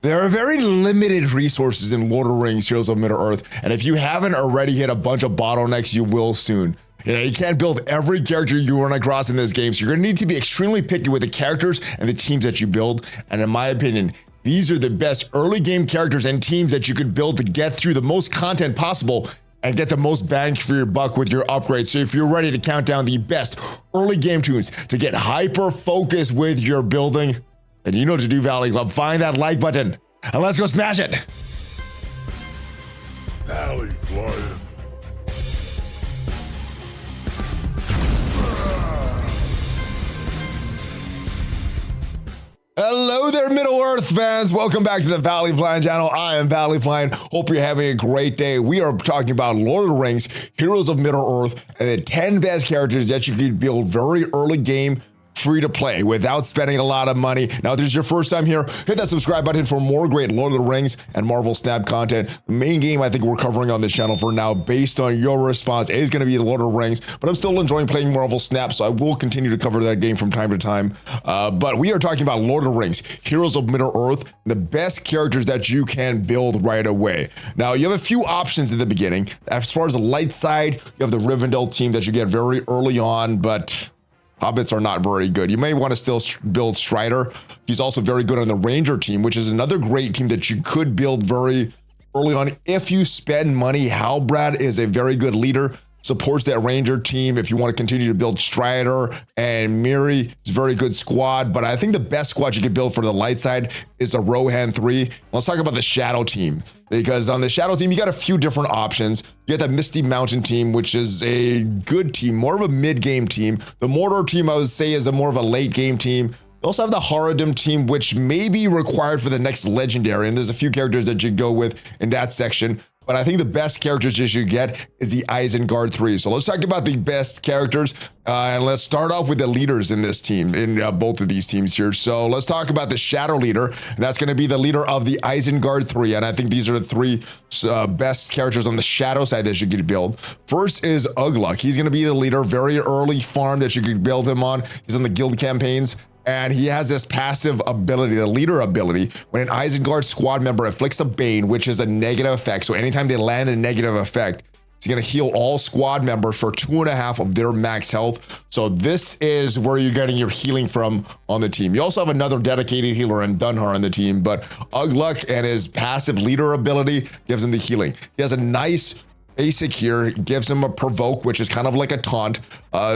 There are very limited resources in Lord of the Rings Heroes of Middle-earth, and if you haven't already hit a bunch of bottlenecks, you will soon. You can't build every character you run across in this game, so you're gonna need to be extremely picky with the characters and the teams that you build, and in my opinion, these are the best early game characters and teams that you could build to get through the most content possible and get the most bang for your buck with your upgrades. So if you're ready to count down the best early game tunes to get hyper focused with your building, and you know what to do, Valley Club. Find that like button and let's go smash it. ValleyFlyin. Hello there, Middle-earth fans. Welcome back to the ValleyFlyin channel. I am ValleyFlyin. Hope you're having a great day. We are talking about Lord of the Rings, Heroes of Middle-earth, and the 10 best characters that you can build very early game, free to play without spending a lot of money. Now, if this is your first time here, hit that subscribe button for more great Lord of the Rings and Marvel Snap content. The main game I think we're covering on this channel for now, based on your response, is going to be Lord of the Rings, but I'm still enjoying playing Marvel Snap, so I will continue to cover that game from time to time. But we are talking about Lord of the Rings, Heroes of Middle-earth, the best characters that you can build right away. Now, you have a few options at the beginning. As far as the light side, you have the Rivendell team that you get very early on, but Hobbits are not very good. You may want to still build Strider. He's also very good on the Ranger team, which is another great team that you could build very early on if you spend money. Halbrand is a very good leader, supports that Ranger team. If you want to continue to build Strider and Miri, it's a very good squad. But I think the best squad you could build for the light side is a Rohan 3. Let's talk about the Shadow team, because on the Shadow team, you got a few different options. You get the Misty Mountain team, which is a good team, more of a mid-game team. The Mordor team, I would say, is a more of a late-game team. You also have the Haradim team, which may be required for the next Legendary, and there's a few characters that you go with in that section. But I think the best characters you should get is the Isengard 3. So let's talk about the best characters, and let's start off with the leaders in this team, in both of these teams here. So let's talk about the Shadow leader, and that's going to be the leader of the Isengard 3. And I think these are the three best characters on the Shadow side that you could build. First is Ugluk. He's going to be the leader, very early farm that you could build him on. He's on the guild campaigns. And he has this passive ability, the leader ability. When an Isengard squad member inflicts a Bane, which is a negative effect, so anytime they land a negative effect, it's gonna heal all squad members for 2.5 of their max health. So this is where you're getting your healing from on the team. You also have another dedicated healer in Dunhar on the team, but Ugluk and his passive leader ability gives him the healing. He has a nice basic here, gives him a provoke, which is kind of like a taunt,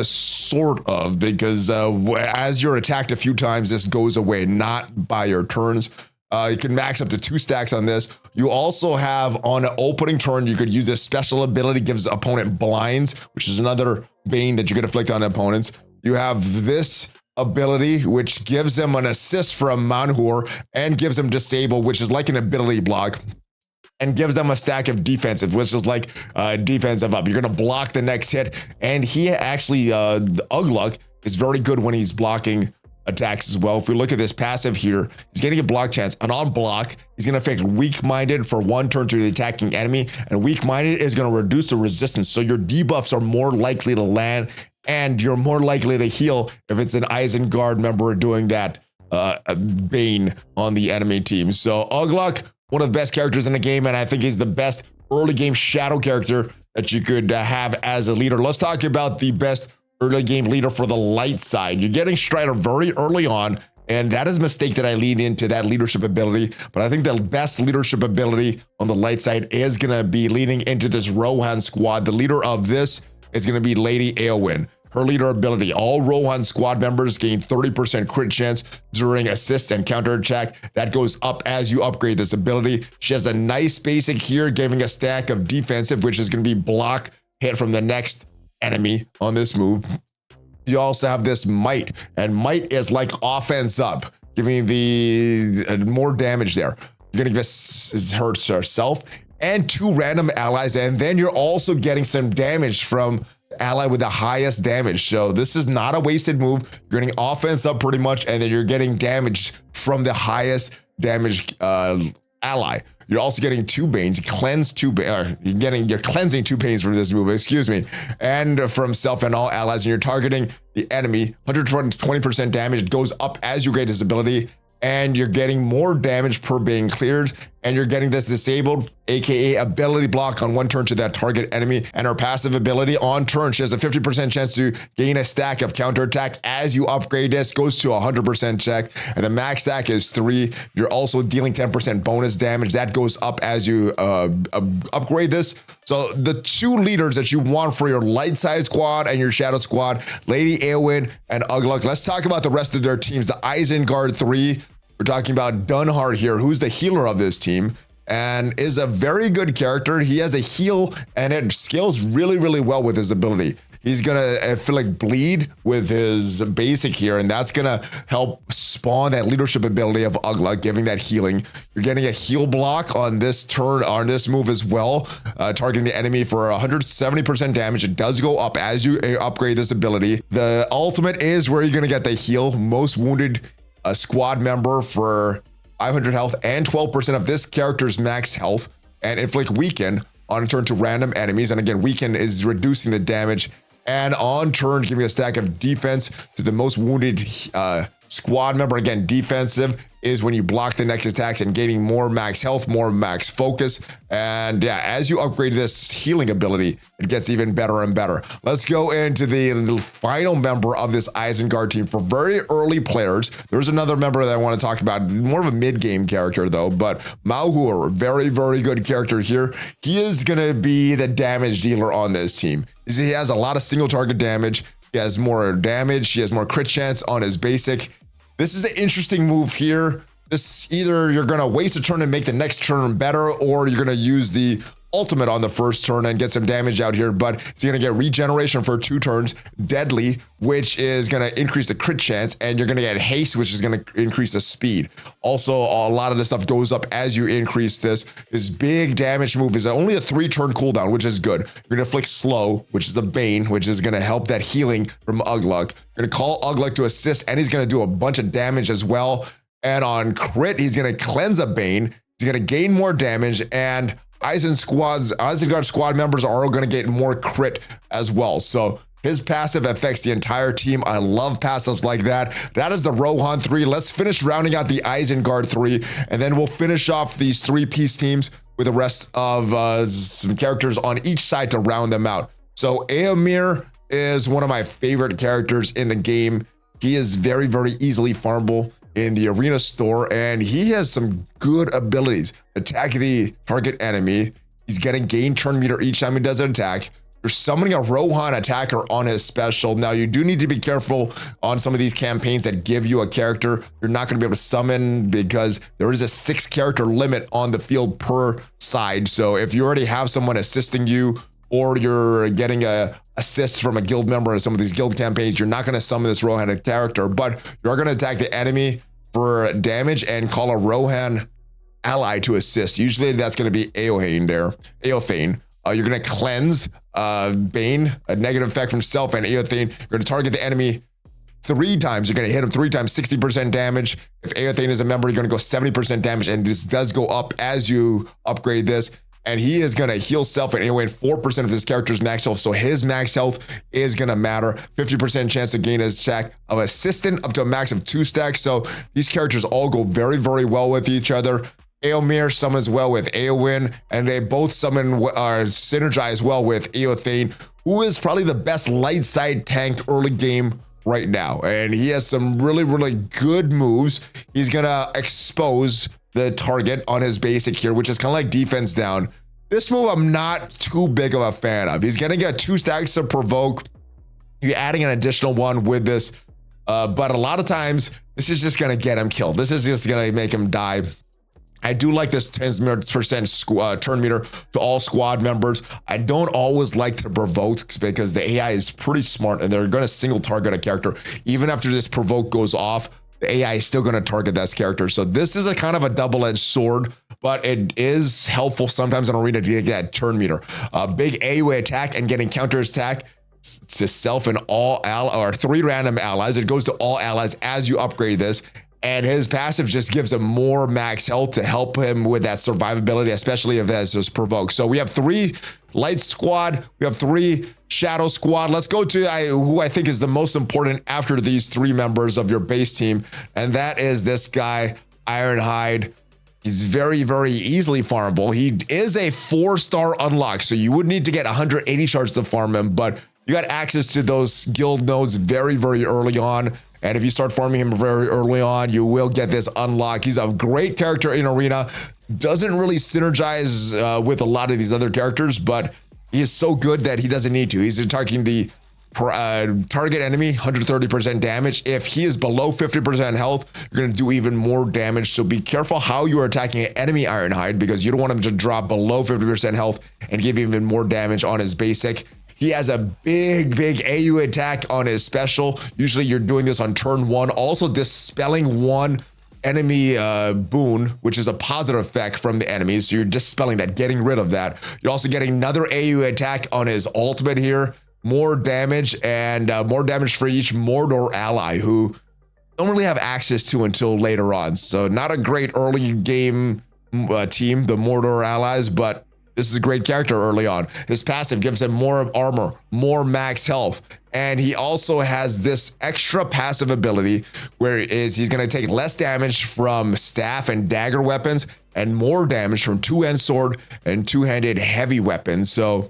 sort of, because as you're attacked a few times, this goes away, not by your turns. You can max up to 2 stacks on this. You also have, on an opening turn, you could use this special ability, gives the opponent blinds, which is another bane that you can inflict on opponents. You have this ability, which gives them an assist from Manhur and gives them disable, which is like an ability block, and gives them a stack of defensive, which is like defensive up. You're gonna block the next hit, and he actually, the Ugluk is very good when he's blocking attacks as well. If we look at this passive here, he's getting a block chance, and on block, he's gonna affect weak-minded for 1 turn to the attacking enemy, and weak-minded is gonna reduce the resistance, so your debuffs are more likely to land, and you're more likely to heal if it's an Isengard member doing that Bane on the enemy team. So Ugluk, one of the best characters in the game, and I think he's the best early game Shadow character that you could have as a leader. Let's talk about the best early game leader for the light side. You're getting Strider very early on, and that is a mistake that I lead into, that leadership ability. But I think the best leadership ability on the light side is going to be leading into this Rohan squad. The leader of this is going to be Lady Eowyn. Her leader ability, all Rohan squad members gain 30% crit chance during assists and counter attack. That goes up as you upgrade this ability. She has a nice basic here, giving a stack of defensive, which is going to be block hit from the next enemy on this move. You also have this Might, and Might is like offense up, giving the more damage there. You're going to hurt herself and 2 random allies, and then you're also getting some damage from ally with the highest damage. So this is not a wasted move. You're getting offense up pretty much, and then you're getting damage from the highest damage ally. You're also getting 2 Banes, cleanse 2 Banes, you're cleansing 2 Banes from this move, excuse me, and from self and all allies, and you're targeting the enemy. 120% damage goes up as you upgrade this ability, and you're getting more damage per being cleared, and you're getting this disabled, aka ability block on one turn to that target enemy. And her passive ability on turn, she has a 50% chance to gain a stack of counterattack. As you upgrade this, goes to 100% check, and the max stack is 3. You're also dealing 10% bonus damage. That goes up as you upgrade this. So the 2 leaders that you want for your light side squad and your shadow squad, Lady Eowyn and Ugluk. Let's talk about the rest of their teams. The Isengard 3. We're talking about Dunhart here, who's the healer of this team and is a very good character. He has a heal and it scales really, really well with his ability. He's gonna, I feel like, bleed with his basic here, and that's gonna help spawn that leadership ability of Ugla, giving that healing. You're getting a heal block on this turn, on this move as well, targeting the enemy for 170% damage. It does go up as you upgrade this ability. The ultimate is where you're gonna get the heal, most wounded squad member for 500 health and 12% of this character's max health, and inflict weaken on turn to random enemies. And again, weaken is reducing the damage, and on turn giving a stack of defense to the most wounded squad member. Again, defensive is when you block the next attacks and gaining more max health, more max focus. And yeah, as you upgrade this healing ability, it gets even better and better. Let's go into the final member of this Isengard team for very early players. There's another member that I want to talk about, more of a mid-game character though, but Mauhur, very, very good character here. He is going to be the damage dealer on this team. He has a lot of single target damage. He has more damage. He has more crit chance on his basic. This is an interesting move here. This either you're going to waste a turn and make the next turn better, or you're going to use the ultimate on the first turn and get some damage out here, but it's going to get regeneration for 2 turns, deadly, which is going to increase the crit chance, and you're going to get haste, which is going to increase the speed. Also, a lot of this stuff goes up as you increase this. This big damage move is only a 3-turn cooldown, which is good. You're going to inflict slow, which is a bane, which is going to help that healing from Ugluk. You're going to call Ugluk to assist, and he's going to do a bunch of damage as well. And on crit, he's going to cleanse a bane. He's going to gain more damage, and Isengard squad members are all going to get more crit as well. So his passive affects the entire team. I love passives like that. That is the Rohan 3. Let's finish rounding out the Isengard 3, and then we'll finish off these 3-piece teams with the rest of some characters on each side to round them out. So Eomer is one of my favorite characters in the game. He is very, very easily farmable in the arena store, and he has some good abilities. Attack the target enemy. He's getting gain turn meter each time he does an attack. You're summoning a Rohan attacker on his special. Now, you do need to be careful on some of these campaigns that give you a character you're not going to be able to summon, because there is a 6-character limit on the field per side. So if you already have someone assisting you, or you're getting a assist from a guild member in some of these guild campaigns, you're not going to summon this Rohan character, but you're going to attack the enemy for damage and call a Rohan ally to assist. Usually that's going to be Eothane there. Eothane. You're going to cleanse Bane, a negative effect from self, and Eothane. You're going to target the enemy 3 times. You're going to hit him 3 times, 60% damage. If Eothane is a member, you're going to go 70% damage, and this does go up as you upgrade this. And he is going to heal self and anyway 4% of his character's max health. So his max health is going to matter. 50% chance to gain a stack of assistant up to a max of 2 stacks. So these characters all go very, very well with each other. Eomer summons well with Eowyn, and they both synergize well with Eothane, who is probably the best light side tank early game right now. And he has some really, really good moves. He's going to expose the target on his basic here, which is kind of like defense down. This move I'm not too big of a fan of. He's gonna get 2 stacks to provoke. You're adding an additional 1 with this, but a lot of times this is just gonna get him killed. This is just gonna make him die. I do like this 10% turn meter to all squad members. I don't always like to provoke because the AI is pretty smart and they're gonna single target a character. Even after this provoke goes off, the AI is still going to target that character. So this is a kind of a double-edged sword, but it is helpful sometimes in arena to get that turn meter. Big AoE attack and getting counter attack to self and all or 3 random allies. It goes to all allies as you upgrade this. And his passive just gives him more max health to help him with that survivability, especially if that's just provoked. So we have 3 light squad, we have 3 shadow squad. Let's go to who I think is the most important after these 3 members of your base team, and that is this guy, Ironhide. He's very, very easily farmable. He is a 4-star unlock, so you would need to get 180 shards to farm him, but you got access to those guild nodes very, very early on. And if you start farming him very early on, you will get this unlock. He's a great character in Arena. Doesn't really synergize with a lot of these other characters, but he is so good that he doesn't need to. He's attacking the target enemy, 130% damage. If he is below 50% health, you're going to do even more damage. So be careful how you are attacking an enemy Ironhide, because you don't want him to drop below 50% health and give even more damage on his basic. He has a big AU attack on his special. Usually you're doing this on turn 1. Also dispelling 1 enemy boon, which is a positive effect from the enemies. So you're dispelling that, getting rid of that. You're also getting another AU attack on his ultimate here. More damage, and more damage for each Mordor ally who don't really have access to until later on. So not a great early game team, the Mordor allies, but this is a great character early on. His passive gives him more armor, more max health, and he also has this extra passive ability where he's going to take less damage from staff and dagger weapons and more damage from 2-hand sword and 2-handed heavy weapons. So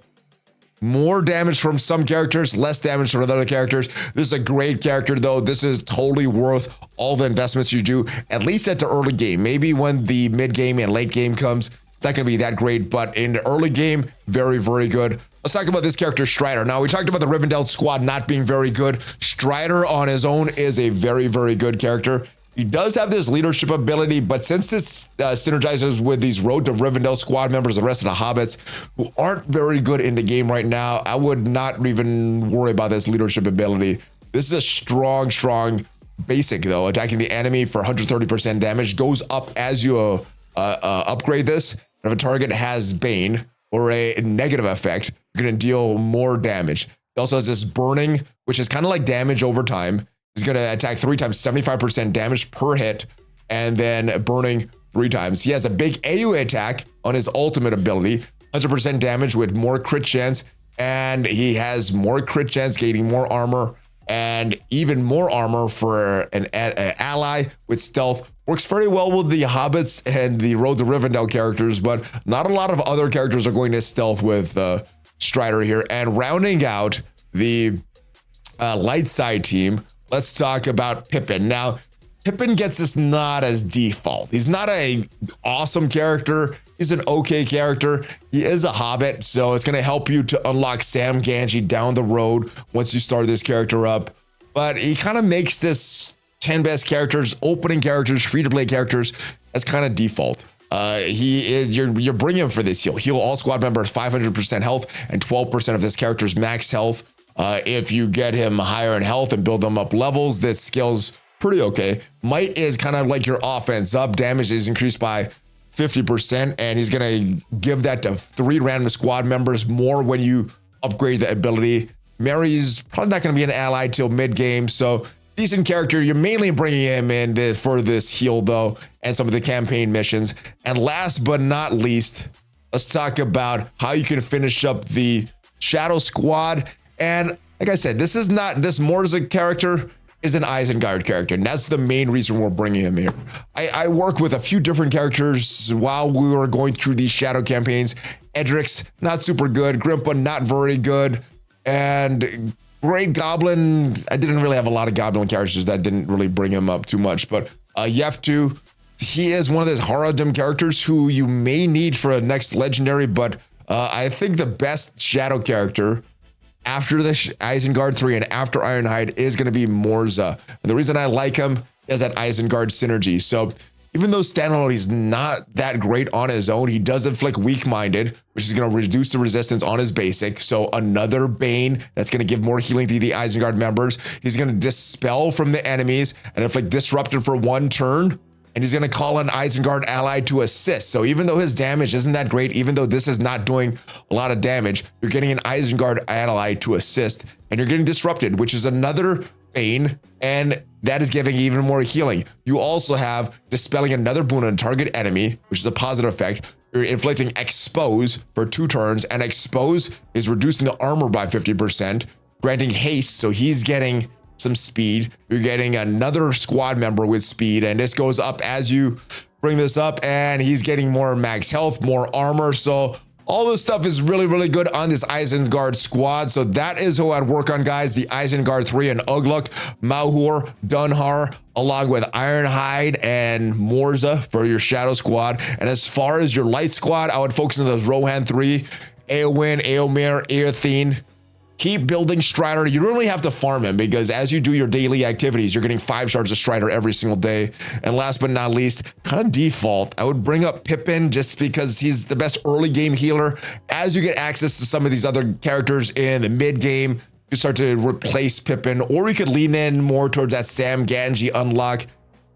more damage from some characters, less damage from other characters. This is a great character though. This is totally worth all the investments you do, at least at the early game. Maybe when the mid game and late game comes, it's not going to be that great, but in the early game, very, very good. Let's talk about this character, Strider. Now, we talked about the Rivendell squad not being very good. Strider on his own is a very, very good character. He does have this leadership ability, but since this synergizes with these Road to Rivendell squad members, the rest of the hobbits, who aren't very good in the game right now, I would not even worry about this leadership ability. This is a strong, strong basic, though. Attacking the enemy for 130% damage goes up as you upgrade this. If a target has Bane or a negative effect, you're going to deal more damage. He also has this burning, which is kind of like damage over time. He's going to attack 3 times, 75% damage per hit, and then burning 3 times. He has a big AU attack on his ultimate ability, 100% damage with more crit chance, and he has more crit chance, gaining more armor, and even more armor for an ally with stealth. Works very well with the hobbits and the Road to Rivendell characters, but not a lot of other characters are going to stealth with Strider here. And rounding out the light side team, let's talk about Pippin. Now, Pippin gets this nod as default. He's not an awesome character. He's an okay character. He is a hobbit, so it's going to help you to unlock Sam Gamgee down the road once you start this character up. But he kind of makes this 10 best characters, opening characters, free-to-play characters as kind of default. You're bringing him for this heal. Heal all squad members 500% health and 12% of this character's max health. If you get him higher in health and build them up levels, this scale's pretty okay. Might is kind of like your offense up. Damage is increased by 50%, and he's going to give that to 3 random squad members more when you upgrade the ability. Mary's probably not going to be an ally till mid-game, so decent character. You're mainly bringing him in for this heal, though, and some of the campaign missions. And last but not least, let's talk about how you can finish up the Shadow Squad. And like I said, this Morza character is an Isengard character, and that's the main reason we're bringing him here. I work with a few different characters while we were going through these Shadow campaigns. Edric's not super good, Grimpa not very good, and Great Goblin, I didn't really have a lot of Goblin characters that didn't really bring him up too much, but Yeftu, he is one of those Haradrim characters who you may need for a next legendary, but I think the best Shadow character after the Isengard 3 and after Ironhide is going to be Morza. And the reason I like him is that Isengard synergy. So even though standalone he's not that great on his own, he does inflict weak-minded, which is going to reduce the resistance on his basic. So another Bane that's going to give more healing to the Isengard members. He's going to dispel from the enemies and inflict disruption for 1 turn. And he's going to call an Isengard ally to assist. So even though his damage isn't that great, even though this is not doing a lot of damage, you're getting an Isengard ally to assist, and you're getting disrupted, which is another Bane. And that is giving even more healing. You also have dispelling another boon on a target enemy, which is a positive effect. You're inflicting expose for 2 turns, and expose is reducing the armor by 50%, granting haste, so he's getting some speed. You're getting another squad member with speed, and this goes up as you bring this up, and he's getting more max health, more armor. So all this stuff is really, really good on this Isengard squad. So that is who I'd work on, guys. The Isengard 3 and Ugluk, Mauhur, Dunhar, along with Ironhide and Morza for your Shadow squad. And as far as your light squad, I would focus on those Rohan 3, Eowyn, Eomer, Earthine. Keep building Strider. You don't really have to farm him, because as you do your daily activities, you're getting 5 shards of Strider every single day. And last but not least, kind of default, I would bring up Pippin just because he's the best early game healer. As you get access to some of these other characters in the mid game, you start to replace Pippin, or we could lean in more towards that Sam Ganji unlock.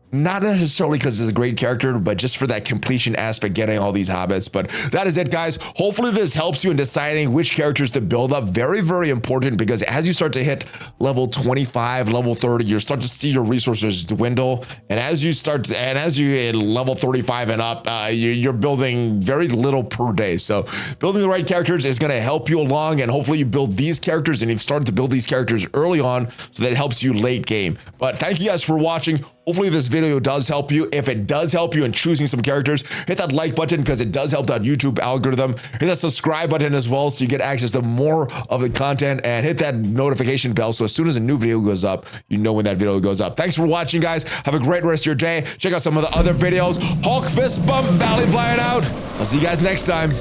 Not necessarily because it's a great character, but just for that completion aspect, getting all these habits. But that is it, guys. Hopefully this helps you in deciding which characters to build up. Very, very important, because as you start to hit level 25, level 30, you start to see your resources dwindle. And as you hit level 35 and up, you're building very little per day. So building the right characters is going to help you along. And hopefully you build these characters, and you've started to build these characters early on, so that it helps you late game. But thank you guys for watching. Hopefully this video does help you. If it does help you in choosing some characters, hit that like button, because it does help that YouTube algorithm. Hit that subscribe button as well, so you get access to more of the content, and hit that notification bell, so as soon as a new video goes up, you know when that video goes up. Thanks for watching, guys. Have a great rest of your day. Check out some of the other videos. Hulk fist bump, ValleyFlyin out. I'll see you guys next time.